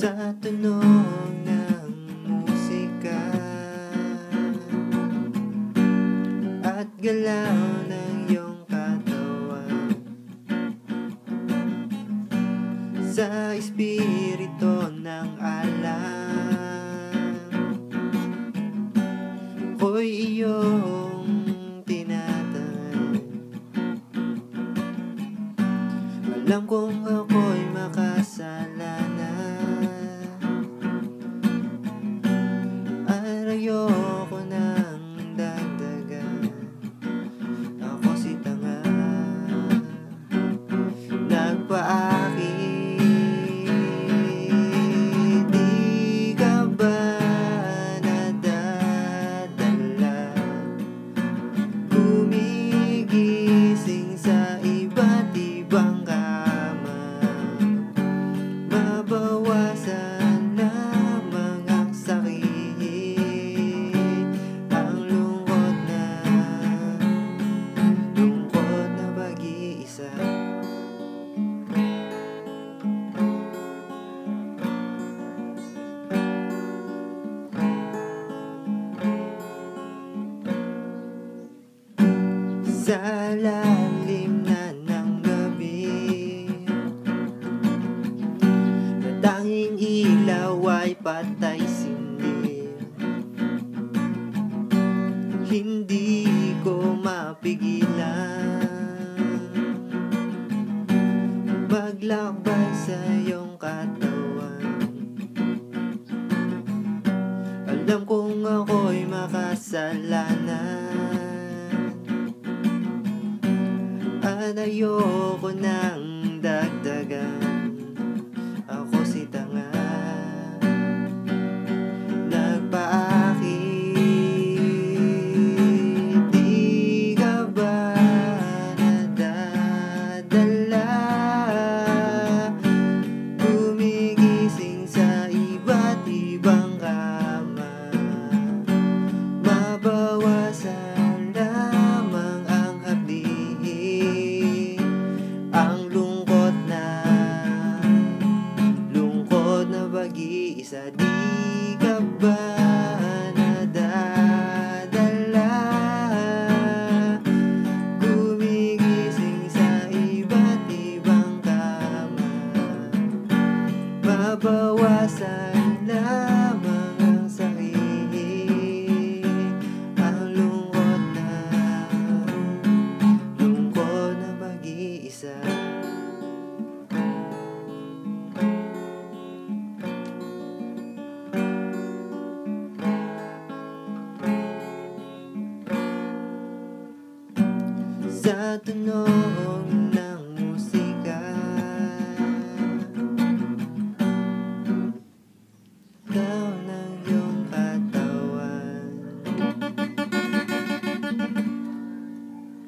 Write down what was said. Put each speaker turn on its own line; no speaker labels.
Sa tunog ng musika at galaw ng iyong katawan, sa espiritu ng alam, ako'y iyong tinatay. Alam kong ako'y makasalanan at ayoko nang dagdagan. Ako si tanga, nagpaakit. Di ka ba nadadala, gumigising sa iba't ibang kama? Mabawasan lamang ang sakit, ang lungkot na mag-iisa. Sa lalim na ng gabi, na tanging ilaw ay patay sindi, hindi ko mapigilan maglakbay sa iyong katawan. Alam kong ako'y makasalanan at ayoko nang dagdagan. Ako si tanga, nagpaakit. Di ka ba nadadala, gumigising sa iba't ibang kama? Mabawasan lamang ang hapdi, ang lungkot na mag-iisa. Di ka ba nadadala, gumigising sa iba't ibang kama? Mabawasan lamang ang sakit, ang lungkot na mag-iisa. Sa tunog